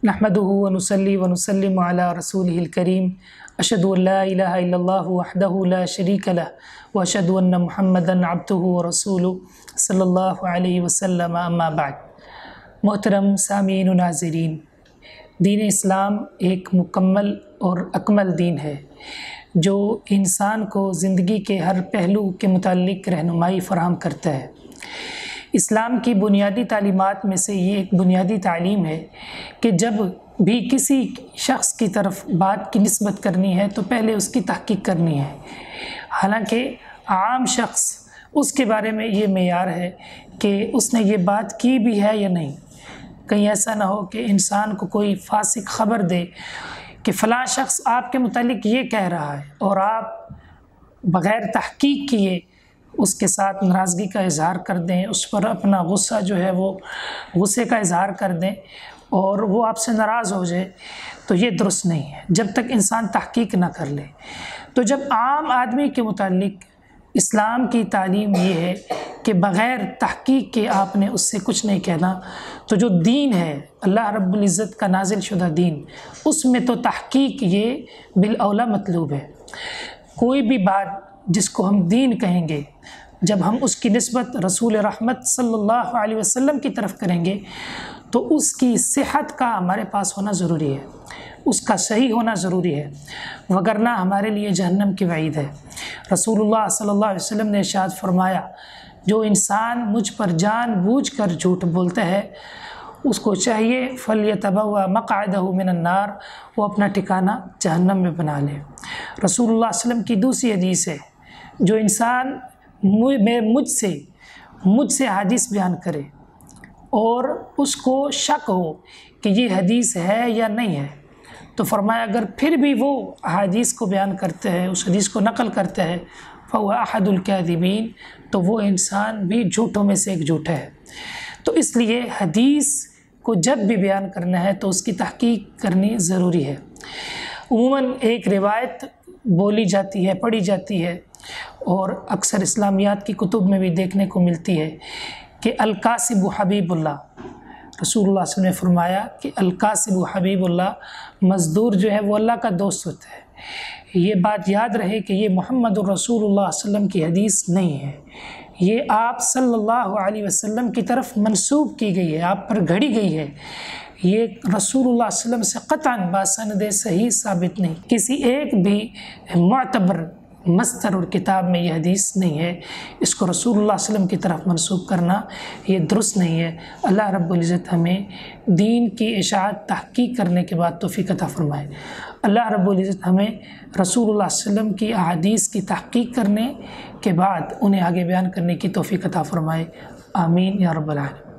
नहमदुहु व नुसल्ली व नुसल्लिमु अला रसूलिहिल करीम अशहदु अल्ला इलाहा इल्लल्लाहु वहदहु ला शरीक लह व अशहदु अन्न मुहम्मदन अब्दुहु व रसूलुहु सल्लल्लाहु अलैहि वसल्लम अम्मा बाद। मोहतरम सामीन व नाज़रीन, दीन इस्लाम एक मुकम्मल और अकमल दीन है जो इंसान को ज़िंदगी के हर पहलू के मुताल्लिक़ रहनुमाई फ़राहम करता है। इस्लाम की बुनियादी तालीमात में से ये एक बुनियादी तालीम है कि जब भी किसी शख्स की तरफ बात की निस्बत करनी है तो पहले उसकी तहकीक करनी है। हालांकि आम शख्स उसके बारे में ये मेयार है कि उसने ये बात की भी है या नहीं। कहीं ऐसा ना हो कि इंसान को कोई फासिक ख़बर दे कि फ़लाँ शख्स आपके मुतालिक ये कह रहा है और आप बग़ैर तहकीक किए उसके साथ नाराज़गी का इज़हार कर दें, उस पर अपना गुस्सा जो है वो गुस्से का इज़हार कर दें और वो आपसे नाराज़ हो जाए, तो ये दुरुस्त नहीं है जब तक इंसान तहकीक ना कर ले। तो जब आम आदमी के मुतालिक इस्लाम की तालीम ये है कि बग़ैर तहकीक के आपने उससे कुछ नहीं कहना, तो जो दीन है अल्लाह रब्बुल इज़्ज़त का नाजिल शुदा दीन, उसमें तो तहकीक ये बिल औला मतलूब है। कोई भी बात जिसको हम दीन कहेंगे, जब हम उसकी निस्बत रसूल रहमत सल्लल्लाहु अलैहि वसल्लम की तरफ करेंगे तो उसकी सेहत का हमारे पास होना ज़रूरी है, उसका सही होना ज़रूरी है, वगरना हमारे लिए जहन्नम की वईद है। रसूलुल्लाह सल्लल्लाहु अलैहि वसल्लम ने इरशाद फरमाया, जो इंसान मुझ पर जानबूझकर झूठ बोलता है उसको चाहिए फ़ल्यतबव्वा मक़अदहु मिनन नार, वो अपना ठिकाना जहन्नम में बना ले। रसूलुल्लाह सल्लल्लाहु अलैहि वसल्लम की दूसरी हदीस है, जो इंसान मुझसे हदीस बयान करे और उसको शक हो कि ये हदीस है या नहीं है, तो फरमाया अगर फिर भी वो हदीस को बयान करते हैं, उस हदीस को नकल करते हैं, फ़हुवा अहदुल काज़िबीन, तो वो इंसान भी झूठों में से एक झूठा है। तो इसलिए हदीस को जब भी बयान करना है तो उसकी तहकीक करनी ज़रूरी है। उमूमन एक रिवायत बोली जाती है, पढ़ी जाती है और अक्सर इस्लामियात की कुतुब में भी देखने को मिलती है कि अल-कासिबु हबीबुल्लाह, रसूलुल्लाह सल्लल्लाहु अलैहि वसल्लम ने फरमाया कि अल-कासिबु हबीबुल्लाह, मज़दूर जो है वो अल्लाह का दोस्त होता है। ये बात याद रहे कि ये मोहम्मदुर रसूलुल्लाह सल्लल्लाहु अलैहि वसल्लम की हदीस नहीं है, ये आप सल्लल्लाहु अलैहि वसल्लम की तरफ मंसूब की गई है, आप पर घड़ी गई है। ये रसूलुल्लाह सल्लल्लाहु अलैहि वसल्लम से क़तअन बासनद सही साबित नहीं, किसी एक भी मुअतबर मस्तर और किताब में यह हदीस नहीं है। इसको रसूलुल्लाह सल्लल्लाहु अलैहि वसल्लम की तरफ मंसूब करना ये दुरुस्त नहीं है। अल्लाह रब्बुल इज़्ज़त हमें दीन की इशाअत तहकीक करने के बाद तौफ़ीक़ अता फ़रमाए। अल्लाह रब्बुल इज़्ज़त हमें रसूलुल्लाह सल्लल्लाहु अलैहि वसल्लम की अहादीस की तहकीक करने के बाद उन्हें आगे बयान करने की तौफ़ीक़ अता फ़रमाए। आमीन या रब्बल आलमीन।